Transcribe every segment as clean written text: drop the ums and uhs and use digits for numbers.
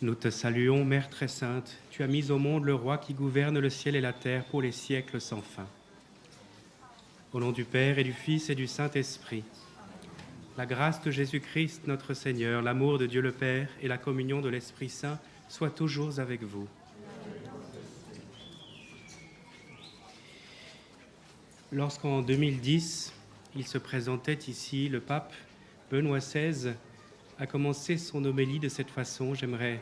Nous te saluons, Mère très sainte, tu as mis au monde le roi qui gouverne le ciel et la terre pour les siècles sans fin. Au nom du Père et du Fils et du Saint-Esprit, la grâce de Jésus-Christ notre Seigneur, l'amour de Dieu le Père et la communion de l'Esprit Saint soient toujours avec vous. Lorsqu'en 2010, il se présentait ici, le pape Benoît XVI a commencé son homélie de cette façon. J'aimerais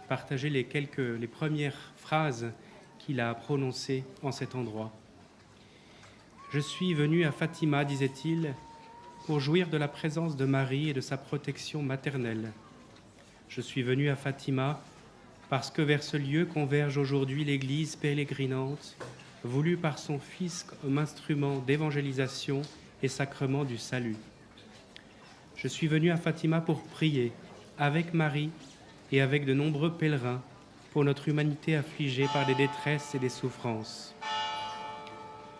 partager les premières phrases qu'il a prononcées en cet endroit. Je suis venu à Fatima, disait-il, pour jouir de la présence de Marie et de sa protection maternelle. Je suis venu à Fatima parce que vers ce lieu converge aujourd'hui l'Église pèlerinante, voulue par son Fils comme instrument d'évangélisation et sacrement du salut. Je suis venu à Fatima pour prier avec Marie et avec de nombreux pèlerins pour notre humanité affligée par des détresses et des souffrances.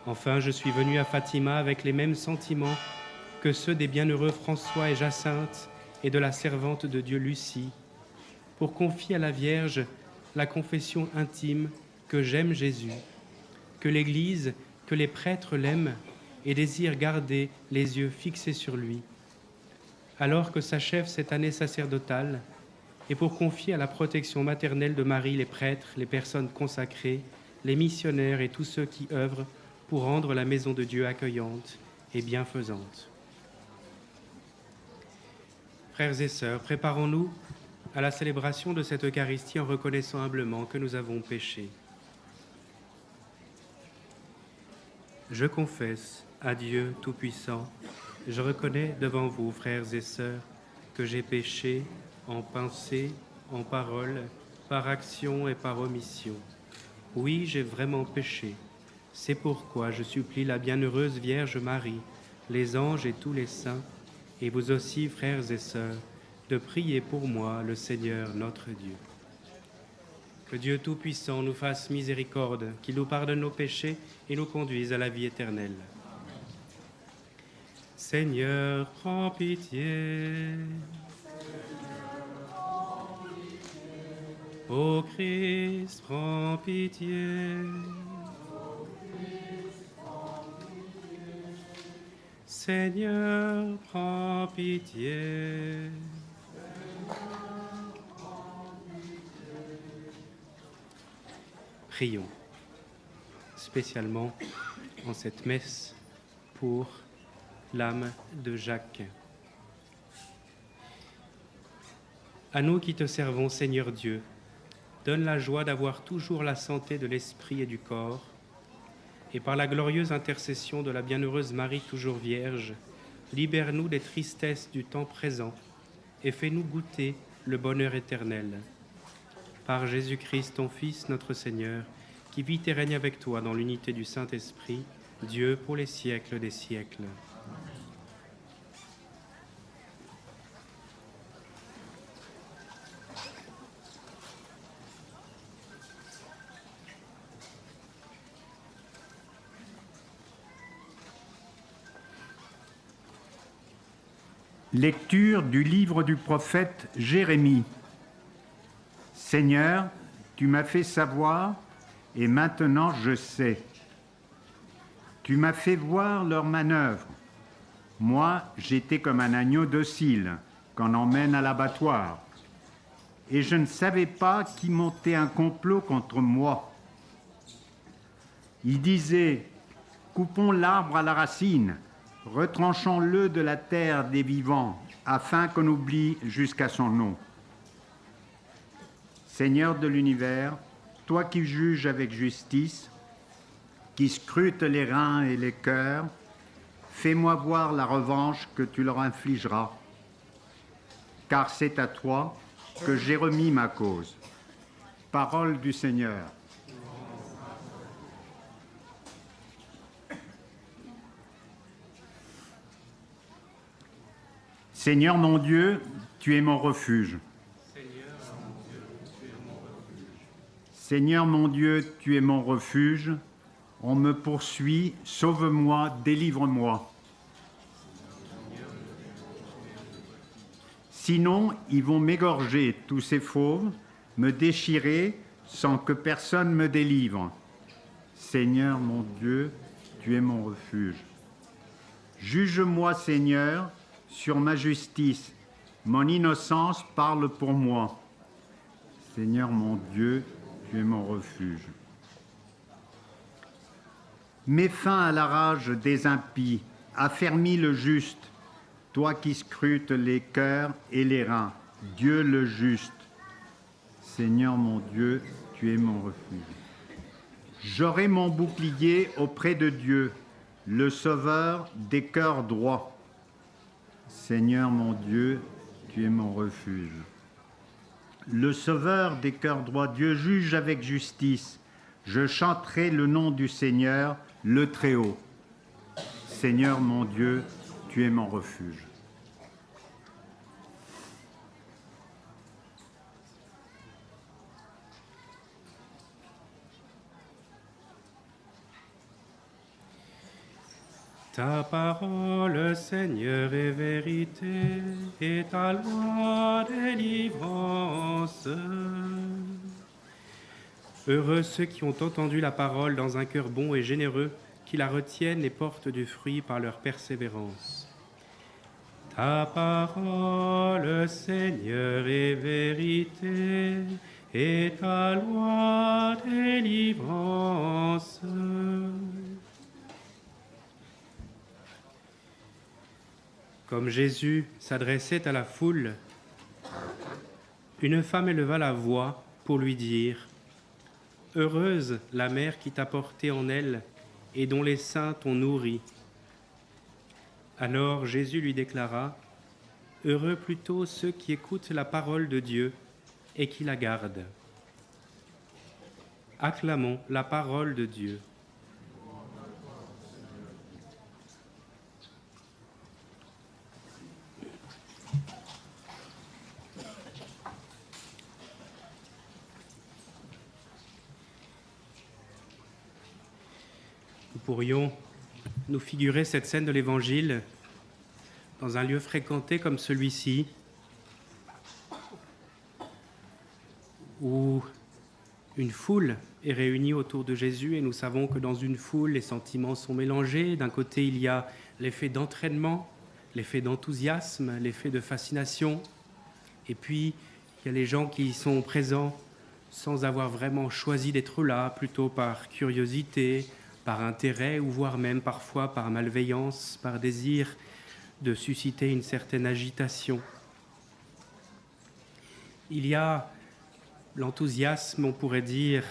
Enfin, je suis venu à Fatima avec les mêmes sentiments que ceux des bienheureux François et Jacinthe et de la servante de Dieu Lucie, pour confier à la Vierge la confession intime que j'aime Jésus, que l'Église, que les prêtres l'aiment et désirent garder les yeux fixés sur lui. Alors que s'achève cette année sacerdotale, et pour confier à la protection maternelle de Marie les prêtres, les personnes consacrées, les missionnaires et tous ceux qui œuvrent pour rendre la maison de Dieu accueillante et bienfaisante. Frères et sœurs, préparons-nous à la célébration de cette Eucharistie en reconnaissant humblement que nous avons péché. Je confesse à Dieu Tout-Puissant, je reconnais devant vous, frères et sœurs, que j'ai péché en pensée, en parole, par action et par omission. Oui, j'ai vraiment péché. C'est pourquoi je supplie la bienheureuse Vierge Marie, les anges et tous les saints, et vous aussi, frères et sœurs, de prier pour moi, le Seigneur notre Dieu. Que Dieu Tout-Puissant nous fasse miséricorde, qu'il nous pardonne nos péchés et nous conduise à la vie éternelle. Seigneur, prends pitié. Ô Christ, prends pitié. Seigneur, prends pitié. Prions spécialement en cette messe pour l'âme de Jacques. À nous qui te servons, Seigneur Dieu, donne la joie d'avoir toujours la santé de l'esprit et du corps, et par la glorieuse intercession de la bienheureuse Marie toujours Vierge, libère-nous des tristesses du temps présent et fais-nous goûter le bonheur éternel. Par Jésus-Christ, ton Fils, notre Seigneur, qui vit et règne avec toi dans l'unité du Saint-Esprit, Dieu pour les siècles des siècles. Lecture du livre du prophète Jérémie. Seigneur, tu m'as fait savoir et maintenant je sais. Tu m'as fait voir leurs manœuvres. Moi, j'étais comme un agneau docile qu'on emmène à l'abattoir. Et je ne savais pas qui montait un complot contre moi. Ils disaient, coupons l'arbre à la racine, retranchons-le de la terre des vivants, afin qu'on oublie jusqu'à son nom. Seigneur de l'univers, toi qui juges avec justice, qui scrutes les reins et les cœurs, fais-moi voir la revanche que tu leur infligeras. Car c'est à toi que j'ai remis ma cause. Parole du Seigneur. Seigneur mon Dieu, tu es mon refuge. Seigneur mon Dieu, tu es mon refuge. On me poursuit, sauve-moi, délivre-moi. Sinon, ils vont m'égorger, tous ces fauves, me déchirer sans que personne me délivre. Seigneur mon Dieu, tu es mon refuge. Juge-moi, Seigneur, sur ma justice. Mon innocence parle pour moi. Seigneur mon Dieu, tu es mon refuge. Mets fin à la rage des impies, affermis le juste, toi qui scrutes les cœurs et les reins, Dieu le juste. Seigneur mon Dieu, tu es mon refuge. J'aurai mon bouclier auprès de Dieu, le sauveur des cœurs droits. Seigneur mon Dieu, tu es mon refuge. Le sauveur des cœurs droits, Dieu juge avec justice. Je chanterai le nom du Seigneur, le Très-Haut. Seigneur mon Dieu, tu es mon refuge. Ta parole, Seigneur, est vérité, et ta loi délivrance. Heureux ceux qui ont entendu la parole dans un cœur bon et généreux, qui la retiennent et portent du fruit par leur persévérance. Ta parole, Seigneur, est vérité, et ta loi délivrance. Comme Jésus s'adressait à la foule, une femme éleva la voix pour lui dire « Heureuse la mère qui t'a porté en elle et dont les seins t'ont nourri. » Alors Jésus lui déclara « Heureux plutôt ceux qui écoutent la parole de Dieu et qui la gardent. » Acclamons la parole de Dieu. Nous pourrions nous figurer cette scène de l'Évangile dans un lieu fréquenté comme celui-ci, où une foule est réunie autour de Jésus, et nous savons que dans une foule, les sentiments sont mélangés. D'un côté, il y a l'effet d'entraînement, l'effet d'enthousiasme, l'effet de fascination, et puis il y a les gens qui sont présents sans avoir vraiment choisi d'être là, plutôt par curiosité, par intérêt, ou voire même parfois par malveillance, par désir de susciter une certaine agitation. Il y a l'enthousiasme, on pourrait dire,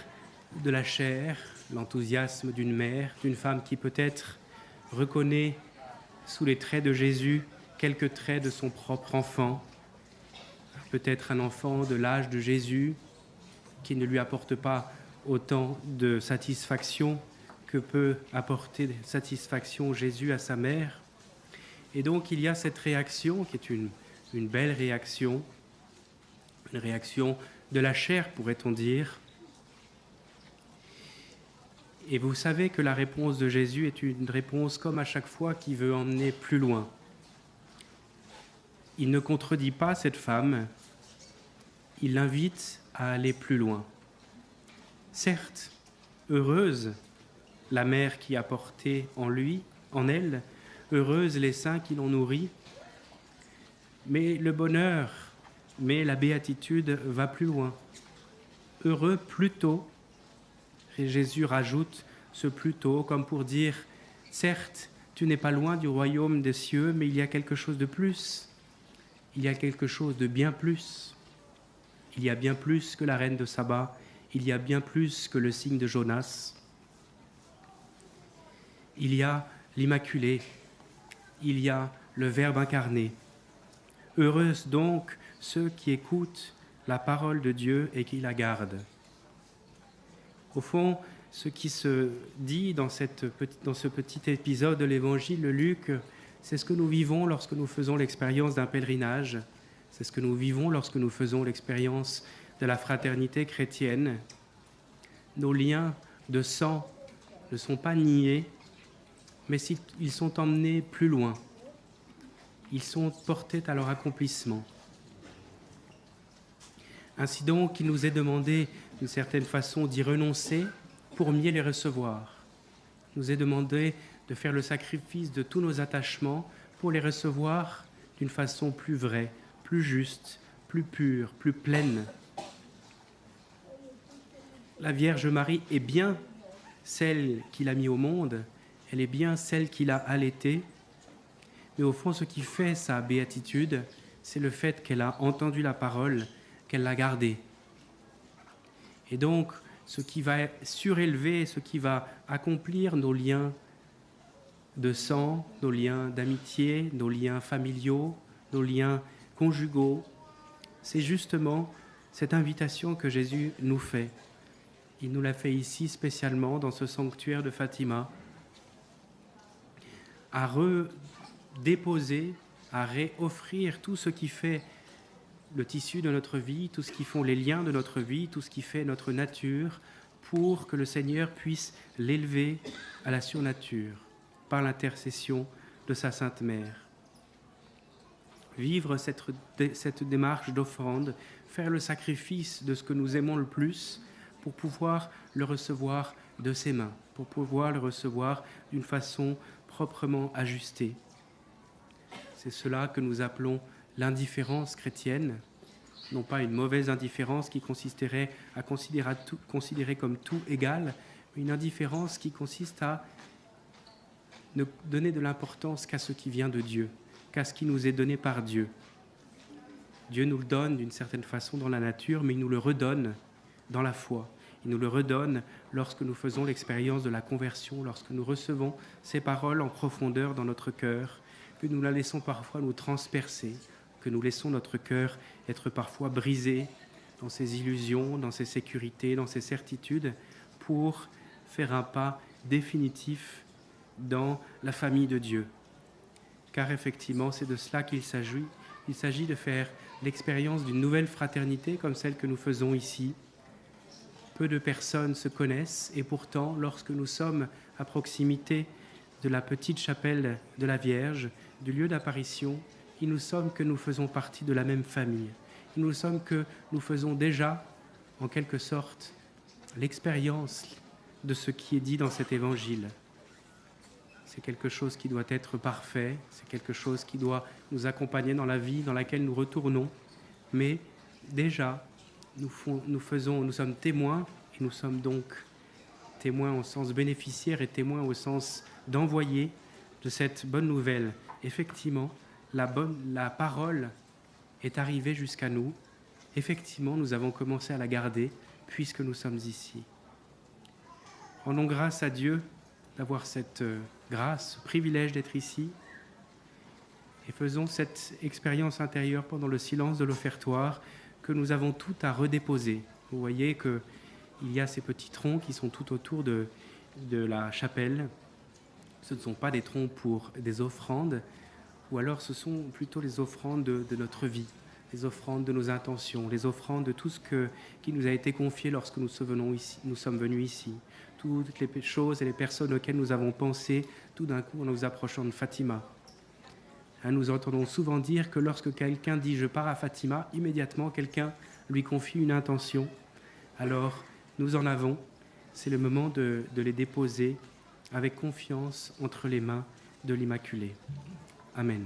de la chair, l'enthousiasme d'une mère, d'une femme qui peut-être reconnaît sous les traits de Jésus quelques traits de son propre enfant, peut-être un enfant de l'âge de Jésus qui ne lui apporte pas autant de satisfaction que peut apporter satisfaction Jésus à sa mère. Et donc il y a cette réaction qui est une belle réaction, une réaction de la chair, pourrait-on dire. Et vous savez que la réponse de Jésus est une réponse, comme à chaque fois, qui veut emmener plus loin. Il ne contredit pas cette femme, il l'invite à aller plus loin. Certes, heureuse la mère qui a porté en lui, en elle, heureuse les seins qui l'ont nourri, mais le bonheur, mais la béatitude va plus loin. Heureux plutôt, et Jésus rajoute ce plutôt comme pour dire, certes, tu n'es pas loin du royaume des cieux, mais il y a quelque chose de plus, il y a quelque chose de bien plus. Il y a bien plus que la reine de Saba, il y a bien plus que le signe de Jonas. Il y a l'Immaculée, il y a le Verbe incarné. Heureux donc ceux qui écoutent la parole de Dieu et qui la gardent. Au fond, ce qui se dit dans ce petit épisode de l'Évangile de Luc, c'est ce que nous vivons lorsque nous faisons l'expérience d'un pèlerinage. C'est ce que nous vivons lorsque nous faisons l'expérience de la fraternité chrétienne. Nos liens de sang ne sont pas niés, mais ils sont emmenés plus loin. Ils sont portés à leur accomplissement. Ainsi donc, il nous est demandé, d'une certaine façon, d'y renoncer pour mieux les recevoir. Il nous est demandé de faire le sacrifice de tous nos attachements pour les recevoir d'une façon plus vraie, plus juste, plus pure, plus pleine. La Vierge Marie est bien celle qu'il a mis au monde, elle est bien celle qu'il a allaitée, mais au fond, ce qui fait sa béatitude, c'est le fait qu'elle a entendu la parole, qu'elle l'a gardée. Et donc, ce qui va surélever, ce qui va accomplir nos liens de sang, nos liens d'amitié, nos liens familiaux, nos liens conjugaux, c'est justement cette invitation que Jésus nous fait. Il nous l'a fait ici spécialement dans ce sanctuaire de Fatima, à redéposer, à réoffrir tout ce qui fait le tissu de notre vie, tout ce qui font les liens de notre vie, tout ce qui fait notre nature, pour que le Seigneur puisse l'élever à la surnature par l'intercession de sa Sainte Mère. Vivre cette démarche d'offrande, faire le sacrifice de ce que nous aimons le plus pour pouvoir le recevoir de ses mains, pour pouvoir le recevoir d'une façon proprement ajustée. C'est cela que nous appelons l'indifférence chrétienne, non pas une mauvaise indifférence qui consisterait à considérer comme tout égal, mais une indifférence qui consiste à ne donner de l'importance qu'à ce qui vient de Dieu, qu'à ce qui nous est donné par Dieu. Dieu nous le donne d'une certaine façon dans la nature, mais il nous le redonne dans la foi. Il nous le redonne lorsque nous faisons l'expérience de la conversion, lorsque nous recevons ces paroles en profondeur dans notre cœur, que nous la laissons parfois nous transpercer, que nous laissons notre cœur être parfois brisé dans ses illusions, dans ses sécurités, dans ses certitudes, pour faire un pas définitif dans la famille de Dieu. Car effectivement, c'est de cela qu'il s'agit. Il s'agit de faire l'expérience d'une nouvelle fraternité comme celle que nous faisons ici. Peu de personnes se connaissent et pourtant, lorsque nous sommes à proximité de la petite chapelle de la Vierge, du lieu d'apparition, il nous semble que nous faisons partie de la même famille. Il nous semble que nous faisons déjà, en quelque sorte, l'expérience de ce qui est dit dans cet évangile. C'est quelque chose qui doit être parfait, c'est quelque chose qui doit nous accompagner dans la vie dans laquelle nous retournons. Mais déjà, nous sommes témoins, et nous sommes donc témoins au sens bénéficiaire et témoins au sens d'envoyé de cette bonne nouvelle. Effectivement, la parole est arrivée jusqu'à nous. Effectivement, nous avons commencé à la garder puisque nous sommes ici. Rendons grâce à Dieu d'avoir cette grâce, ce privilège d'être ici, et faisons cette expérience intérieure pendant le silence de l'offertoire que nous avons tout à redéposer. Vous voyez qu'il y a ces petits troncs qui sont tout autour de la chapelle. Ce ne sont pas des troncs pour des offrandes, ou alors ce sont plutôt les offrandes de notre vie, les offrandes de nos intentions, les offrandes de tout ce qui nous a été confié lorsque nous sommes venus ici. Toutes les choses et les personnes auxquelles nous avons pensé tout d'un coup en nous approchant de Fatima. Nous entendons souvent dire que lorsque quelqu'un dit « je pars à Fatima », immédiatement quelqu'un lui confie une intention. Alors nous en avons, c'est le moment de les déposer avec confiance entre les mains de l'Immaculée. Amen.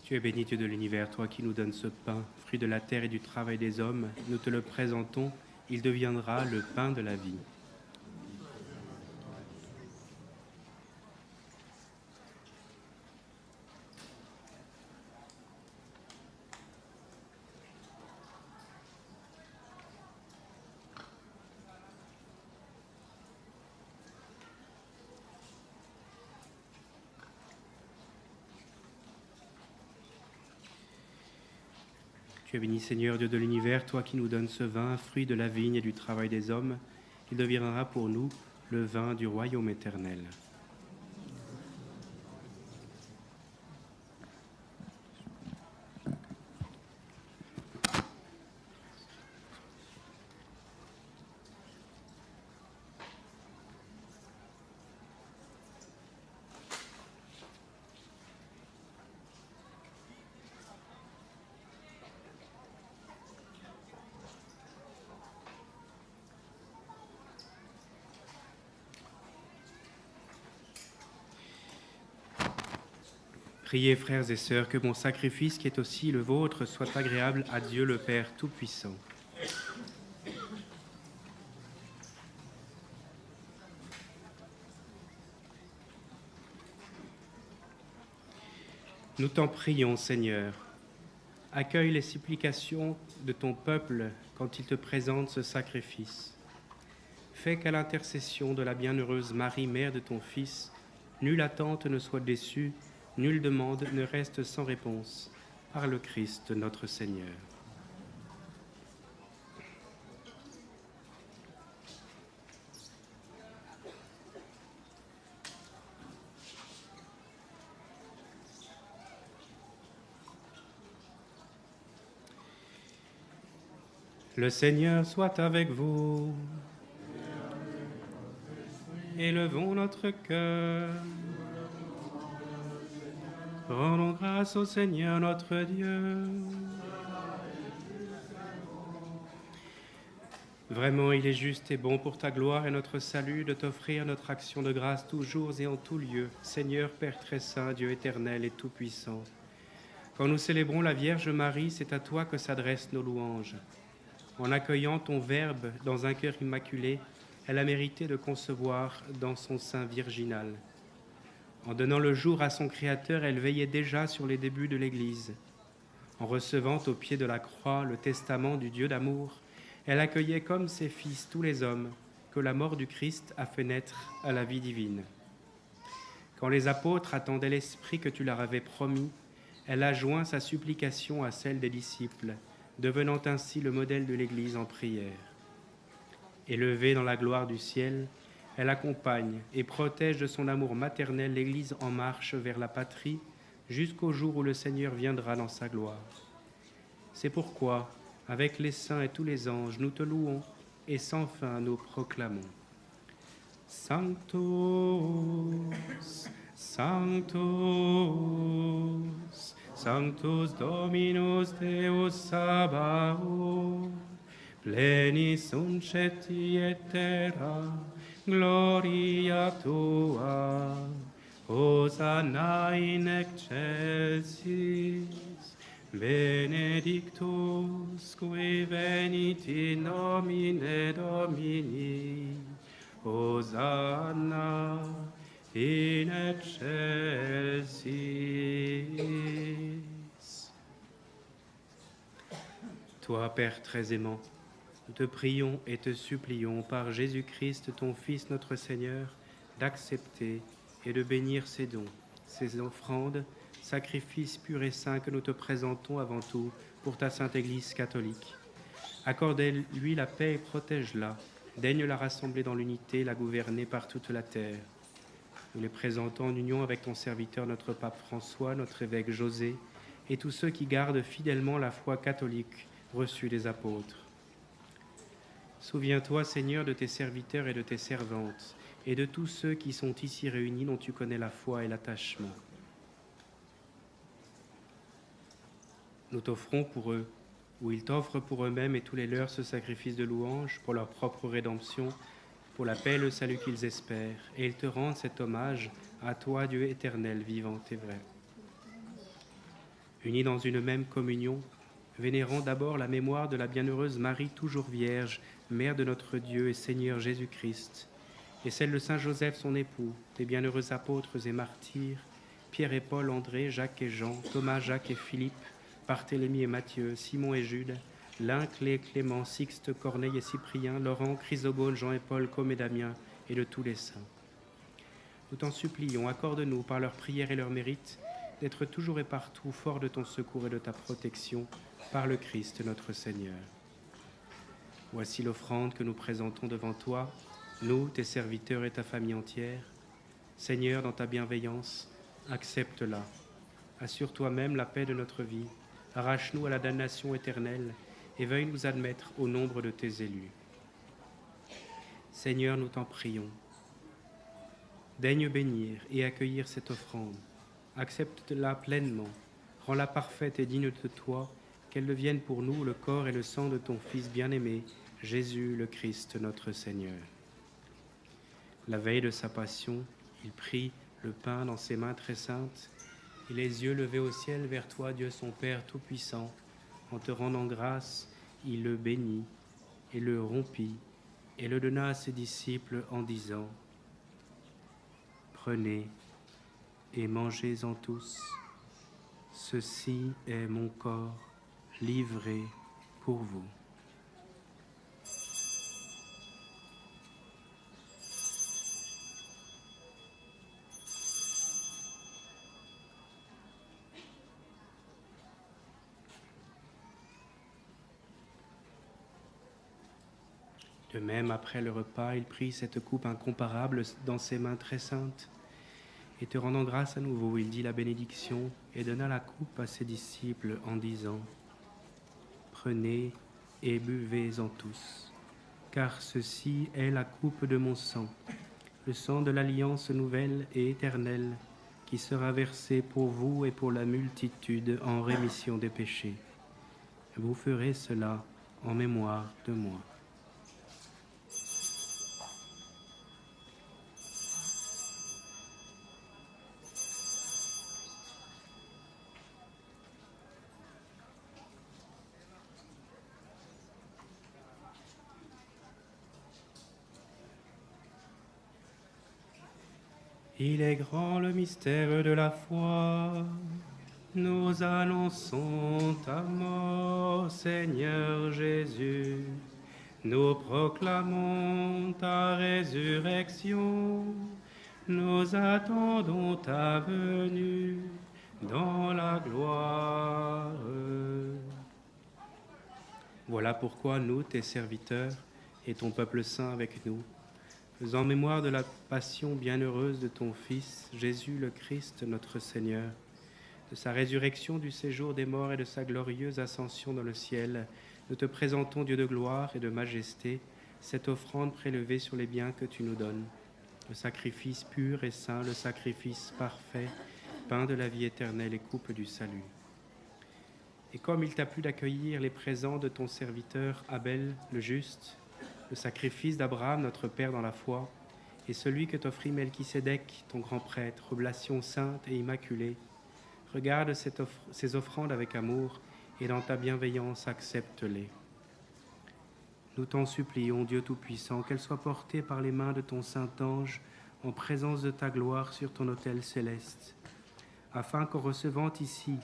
Tu es béni, Dieu de l'univers, toi qui nous donnes ce pain, fruit de la terre et du travail des hommes. Nous te le présentons, il deviendra le pain de la vie. Tu es béni, Seigneur, Dieu de l'univers, toi qui nous donnes ce vin, fruit de la vigne et du travail des hommes. Il deviendra pour nous le vin du royaume éternel. Priez, frères et sœurs, que mon sacrifice, qui est aussi le vôtre, soit agréable à Dieu le Père Tout-Puissant. Nous t'en prions, Seigneur. Accueille les supplications de ton peuple quand il te présente ce sacrifice. Fais qu'à l'intercession de la bienheureuse Marie, mère de ton Fils, nulle attente ne soit déçue, nulle demande ne reste sans réponse, par le Christ notre Seigneur. Le Seigneur soit avec vous. Élevons notre cœur. Rendons grâce au Seigneur notre Dieu. Vraiment, il est juste et bon pour ta gloire et notre salut de t'offrir notre action de grâce toujours et en tout lieu, Seigneur Père très saint, Dieu éternel et tout-puissant. Quand nous célébrons la Vierge Marie, c'est à toi que s'adressent nos louanges. En accueillant ton Verbe dans un cœur immaculé, elle a mérité de concevoir dans son sein virginal. En donnant le jour à son Créateur, elle veillait déjà sur les débuts de l'Église. En recevant au pied de la croix le testament du Dieu d'amour, elle accueillait comme ses fils tous les hommes que la mort du Christ a fait naître à la vie divine. Quand les apôtres attendaient l'Esprit que tu leur avais promis, elle a joint sa supplication à celle des disciples, devenant ainsi le modèle de l'Église en prière. Élevée dans la gloire du ciel, elle accompagne et protège de son amour maternel l'Église en marche vers la patrie jusqu'au jour où le Seigneur viendra dans sa gloire. C'est pourquoi, avec les saints et tous les anges, nous te louons et sans fin nous proclamons. Sanctus, Sanctus, Sanctus Dominus Deus Sabaoth, plenis unceti et terra, gloria tua, Hosanna in excelsis, benedictus qui venit in nomine Domini, Hosanna in excelsis. Toi, Père très aimant, nous te prions et te supplions par Jésus-Christ, ton Fils, notre Seigneur, d'accepter et de bénir ces dons, ces offrandes, sacrifices purs et saints que nous te présentons avant tout pour ta Sainte Église catholique. Accorde-lui la paix et protège-la. Daigne la rassembler dans l'unité, la gouverner par toute la terre. Nous les présentons en union avec ton serviteur, notre pape François, notre évêque José, et tous ceux qui gardent fidèlement la foi catholique reçue des apôtres. Souviens-toi, Seigneur, de tes serviteurs et de tes servantes, et de tous ceux qui sont ici réunis dont tu connais la foi et l'attachement. Nous t'offrons pour eux, ou ils t'offrent pour eux-mêmes et tous les leurs ce sacrifice de louange pour leur propre rédemption, pour la paix et le salut qu'ils espèrent, et ils te rendent cet hommage à toi, Dieu éternel, vivant et vrai. Unis dans une même communion, vénérons d'abord la mémoire de la bienheureuse Marie, toujours vierge, Mère de notre Dieu et Seigneur Jésus-Christ, et celle de Saint Joseph, son époux, des bienheureux apôtres et martyrs, Pierre et Paul, André, Jacques et Jean, Thomas, Jacques et Philippe, Barthélemy et Matthieu, Simon et Jude, Lin, Clé, Clément, Sixte, Corneille et Cyprien, Laurent, Chrysogone, Jean et Paul, Com et Damien, et de tous les saints. Nous t'en supplions, accorde-nous, par leurs prières et leurs mérites, d'être toujours et partout fort de ton secours et de ta protection, par le Christ notre Seigneur. Voici l'offrande que nous présentons devant toi, nous, tes serviteurs et ta famille entière. Seigneur, dans ta bienveillance, accepte-la. Assure toi-même la paix de notre vie, arrache-nous à la damnation éternelle et veuille nous admettre au nombre de tes élus. Seigneur, nous t'en prions. Daigne bénir et accueillir cette offrande. Accepte-la pleinement, rends-la parfaite et digne de toi, qu'elle devienne pour nous le corps et le sang de ton Fils bien-aimé, Jésus le Christ notre Seigneur. La veille de sa passion, il prit le pain dans ses mains très saintes, et les yeux levés au ciel vers toi, Dieu son Père Tout-Puissant. En te rendant grâce, il le bénit et le rompit, et le donna à ses disciples en disant : Prenez et mangez-en tous. Ceci est mon corps livré pour vous. De même, après le repas, il prit cette coupe incomparable dans ses mains très saintes, et te rendant grâce à nouveau, il dit la bénédiction et donna la coupe à ses disciples en disant : Prenez et buvez-en tous, car ceci est la coupe de mon sang, le sang de l'alliance nouvelle et éternelle, qui sera versé pour vous et pour la multitude en rémission des péchés. Vous ferez cela en mémoire de moi. Il est grand le mystère de la foi. Nous annonçons ta mort, Seigneur Jésus. Nous proclamons ta résurrection. Nous attendons ta venue dans la gloire. Voilà pourquoi nous, tes serviteurs, et ton peuple saint avec nous, faisant mémoire de la passion bienheureuse de ton Fils, Jésus le Christ, notre Seigneur, de sa résurrection du séjour des morts et de sa glorieuse ascension dans le ciel, nous te présentons, Dieu de gloire et de majesté, cette offrande prélevée sur les biens que tu nous donnes, le sacrifice pur et saint, le sacrifice parfait, pain de la vie éternelle et coupe du salut. Et comme il t'a plu d'accueillir les présents de ton serviteur Abel le juste, le sacrifice d'Abraham, notre Père dans la foi, et celui que t'offrit Melchisédek, ton grand prêtre, oblation sainte et immaculée, regarde ces offrandes avec amour, et dans ta bienveillance accepte-les. Nous t'en supplions, Dieu Tout-Puissant, qu'elles soient portées par les mains de ton Saint-Ange en présence de ta gloire sur ton autel céleste, afin qu'en recevant ici,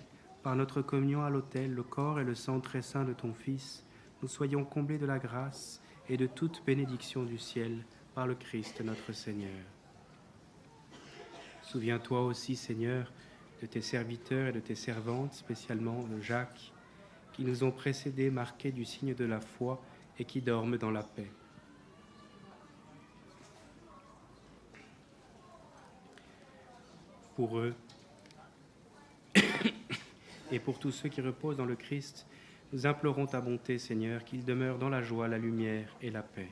par notre communion à l'autel, le corps et le sang très saint de ton Fils, nous soyons comblés de la grâce et de toute bénédiction du ciel par le Christ notre Seigneur. Souviens-toi aussi, Seigneur, de tes serviteurs et de tes servantes, spécialement Jacques, qui nous ont précédés, marqués du signe de la foi et qui dorment dans la paix. Pour eux et pour tous ceux qui reposent dans le Christ, nous implorons ta bonté, Seigneur, qu'ils demeurent dans la joie, la lumière et la paix.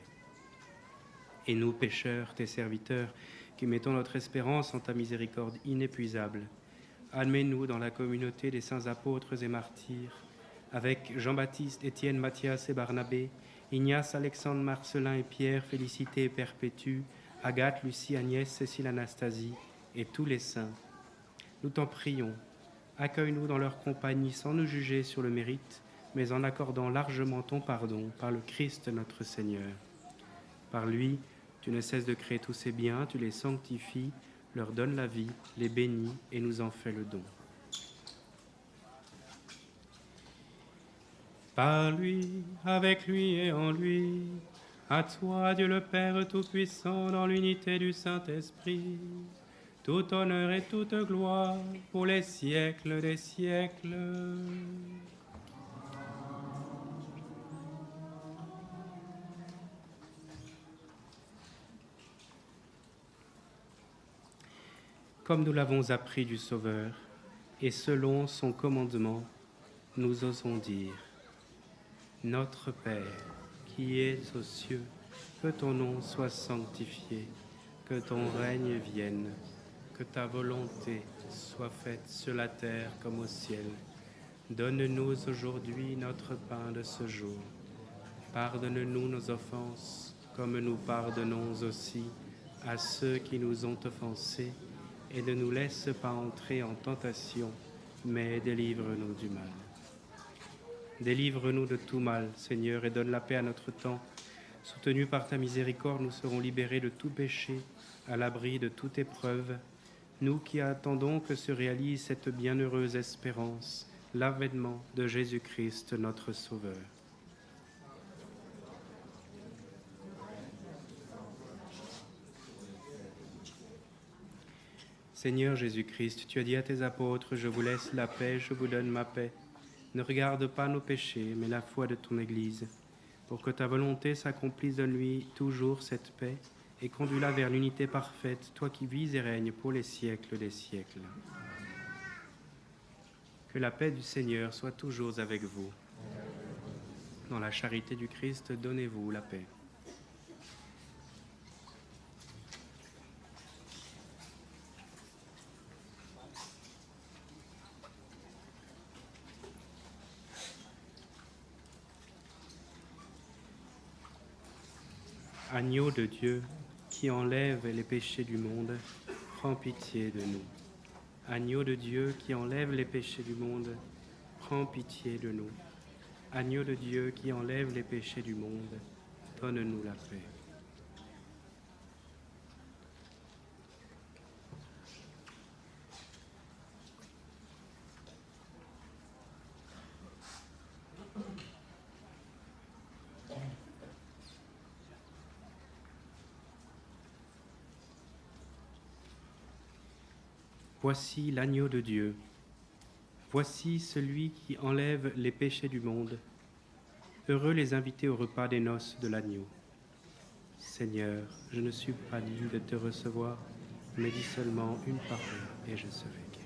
Et nous, pécheurs, tes serviteurs, qui mettons notre espérance en ta miséricorde inépuisable, admets-nous dans la communauté des saints apôtres et martyrs, avec Jean-Baptiste, Étienne, Matthias et Barnabé, Ignace, Alexandre, Marcelin et Pierre, Félicité et Perpétue, Agathe, Lucie, Agnès, Cécile, Anastasie et tous les saints. Nous t'en prions, accueille-nous dans leur compagnie sans nous juger sur le mérite, mais en accordant largement ton pardon par le Christ notre Seigneur. Par lui, tu ne cesses de créer tous ces biens, tu les sanctifies, leur donnes la vie, les bénis et nous en fais le don. Par lui, avec lui et en lui, à toi, Dieu le Père Tout-Puissant, dans l'unité du Saint-Esprit, tout honneur et toute gloire pour les siècles des siècles. Comme nous l'avons appris du Sauveur, et selon son commandement, nous osons dire: Notre Père, qui es aux cieux, que ton nom soit sanctifié, que ton règne vienne, que ta volonté soit faite sur la terre comme au ciel. Donne-nous aujourd'hui notre pain de ce jour. Pardonne-nous nos offenses, comme nous pardonnons aussi à ceux qui nous ont offensés, et ne nous laisse pas entrer en tentation, mais délivre-nous du mal. Délivre-nous de tout mal, Seigneur, et donne la paix à notre temps. Soutenus par ta miséricorde, nous serons libérés de tout péché, à l'abri de toute épreuve, nous qui attendons que se réalise cette bienheureuse espérance, l'avènement de Jésus-Christ, notre Sauveur. Seigneur Jésus-Christ, tu as dit à tes apôtres: je vous laisse la paix, je vous donne ma paix. Ne regarde pas nos péchés, mais la foi de ton Église. Pour que ta volonté s'accomplisse, donne-lui toujours cette paix et conduis-la vers l'unité parfaite, toi qui vis et règnes pour les siècles des siècles. Que la paix du Seigneur soit toujours avec vous. Dans la charité du Christ, donnez-vous la paix. Agneau de Dieu, qui enlève les péchés du monde, prends pitié de nous. Agneau de Dieu, qui enlève les péchés du monde, prends pitié de nous. Agneau de Dieu, qui enlève les péchés du monde, donne-nous la paix. Voici l'agneau de Dieu. Voici celui qui enlève les péchés du monde. Heureux les invités au repas des noces de l'agneau. Seigneur, je ne suis pas digne de te recevoir, mais dis seulement une parole et je serai guéri.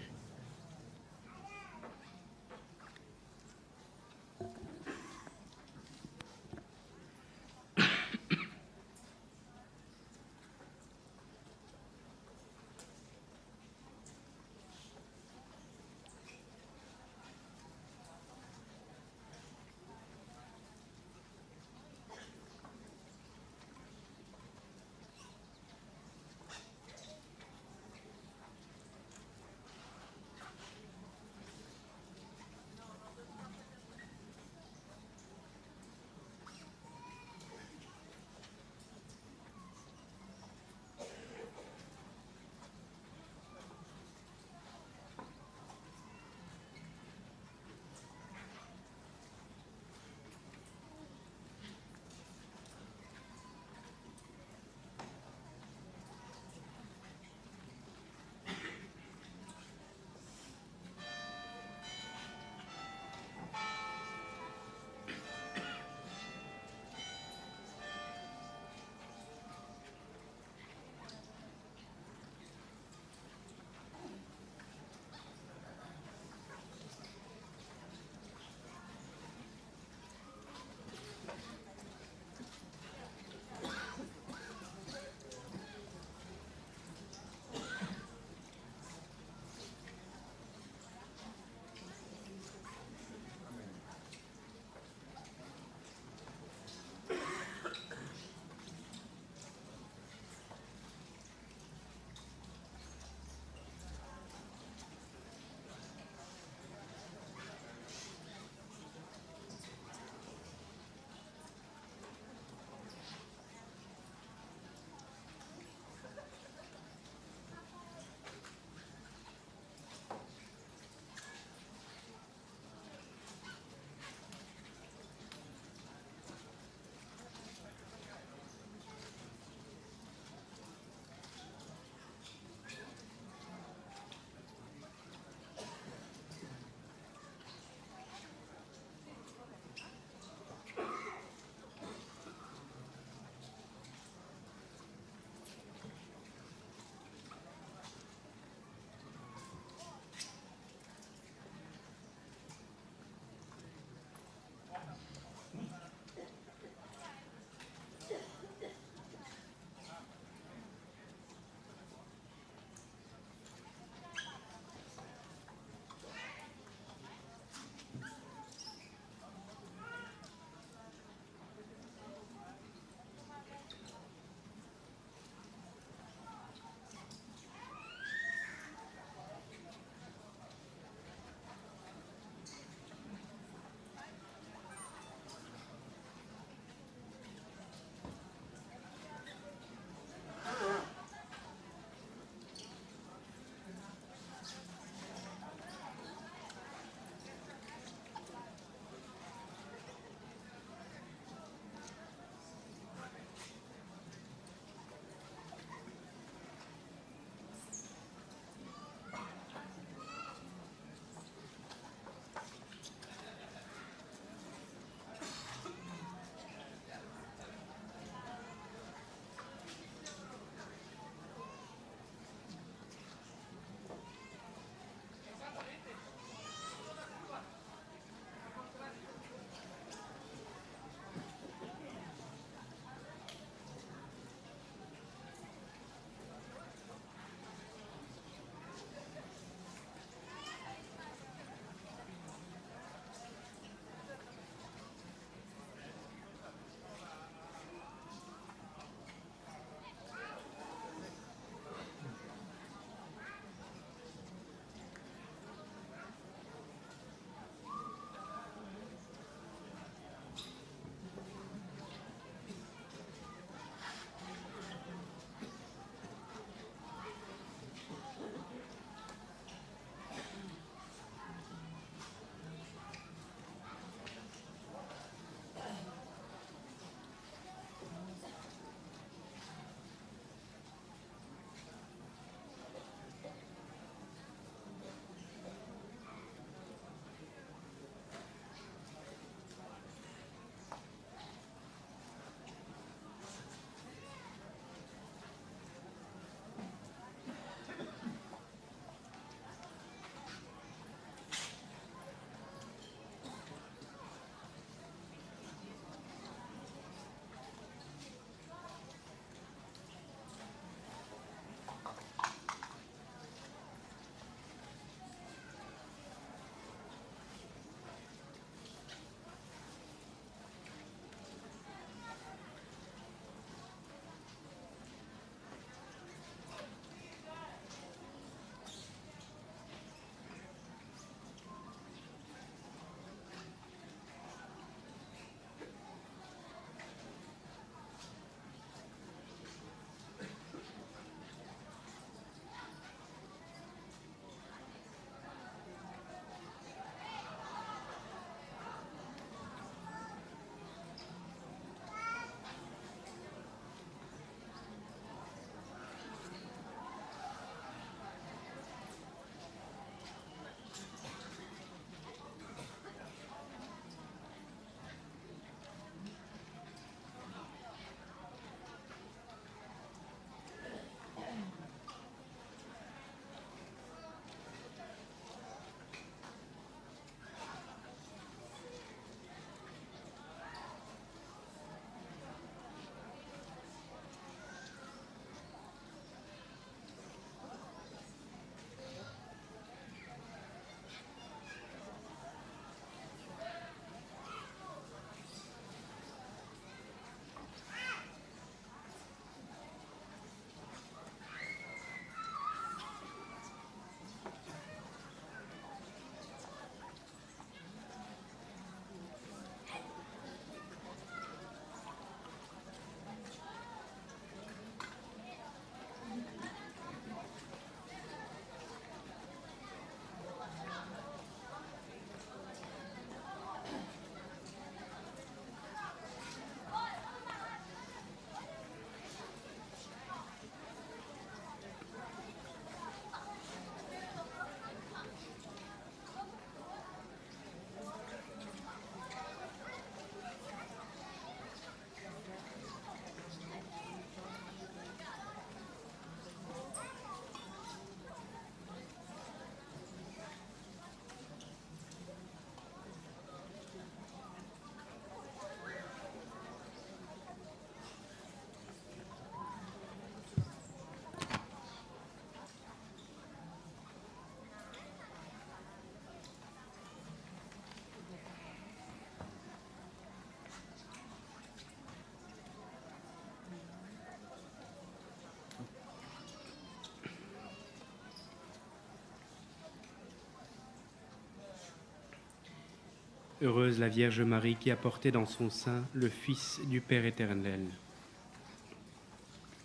Heureuse la Vierge Marie qui a porté dans son sein le Fils du Père éternel.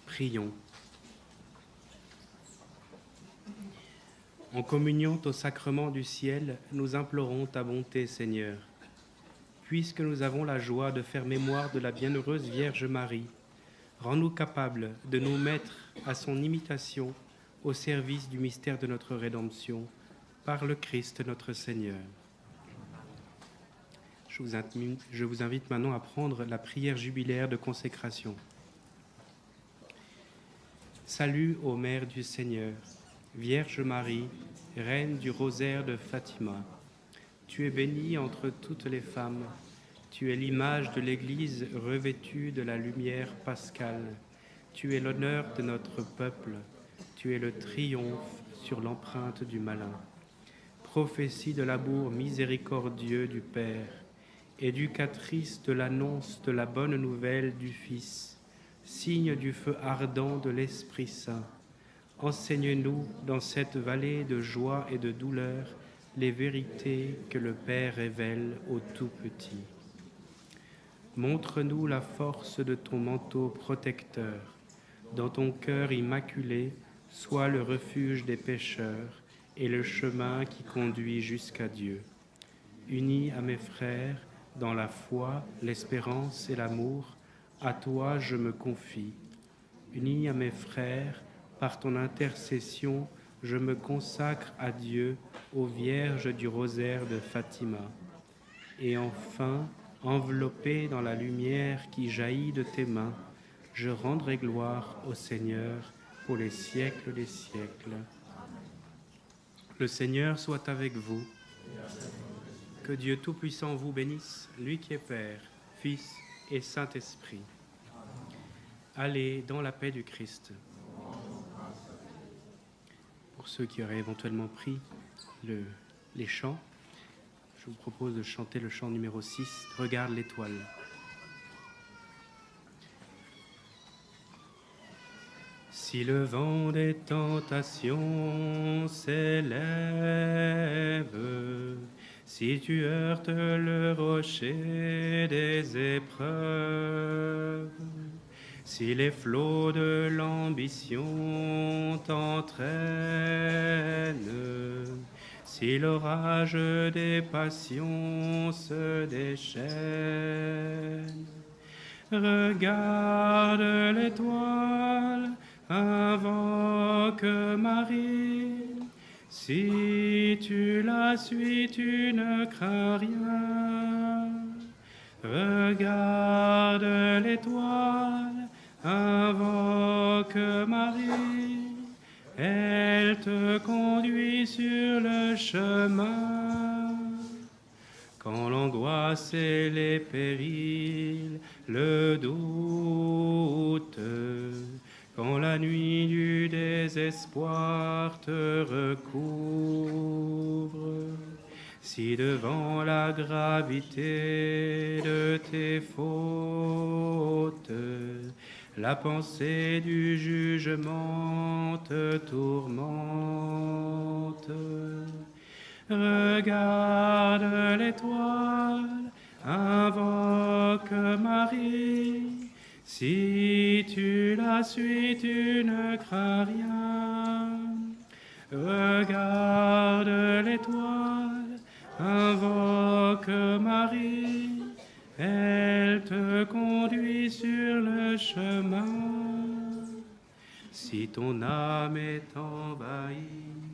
Prions. En communion au sacrement du ciel, nous implorons ta bonté, Seigneur. Puisque nous avons la joie de faire mémoire de la bienheureuse Vierge Marie, rends-nous capables de nous mettre à son imitation au service du mystère de notre rédemption, par le Christ notre Seigneur. Je vous invite maintenant à prendre la prière jubilaire de consécration. Salut ô Mère du Seigneur, Vierge Marie, Reine du rosaire de Fatima. Tu es bénie entre toutes les femmes. Tu es l'image de l'Église revêtue de la lumière pascale. Tu es l'honneur de notre peuple. Tu es le triomphe sur l'empreinte du malin. Prophétie de l'amour miséricordieux du Père, éducatrice de l'annonce de la bonne nouvelle du Fils, signe du feu ardent de l'Esprit Saint, enseigne-nous dans cette vallée de joie et de douleur les vérités que le Père révèle aux tout-petits. Montre-nous la force de ton manteau protecteur. Dans ton cœur immaculé, sois le refuge des pécheurs et le chemin qui conduit jusqu'à Dieu. Unis à mes frères, dans la foi, l'espérance et l'amour, à toi je me confie. Unis à mes frères, par ton intercession, je me consacre à Dieu, aux Vierges du rosaire de Fatima. Et enfin, enveloppé dans la lumière qui jaillit de tes mains, je rendrai gloire au Seigneur pour les siècles des siècles. Le Seigneur soit avec vous. Que Dieu Tout-Puissant vous bénisse, lui qui est Père, Fils et Saint-Esprit. Allez dans la paix du Christ. Pour ceux qui auraient éventuellement pris les chants, je vous propose de chanter le chant numéro 6, « Regarde l'étoile ». Si le vent des tentations s'élève, si tu heurtes le rocher des épreuves, si les flots de l'ambition t'entraînent, si l'orage des passions se déchaîne, regarde l'étoile, invoque Marie. Si tu la suis, tu ne crains rien. Regarde l'étoile, invoque Marie. Elle te conduit sur le chemin. Quand l'angoisse et les périls, le doute, quand la nuit du désespoir te recouvre, si devant la gravité de tes fautes, la pensée du jugement te tourmente, regarde l'étoile, invoque Marie. Si tu la suis, tu ne crains rien. Regarde l'étoile, invoque Marie. Elle te conduit sur le chemin. Si ton âme est envahie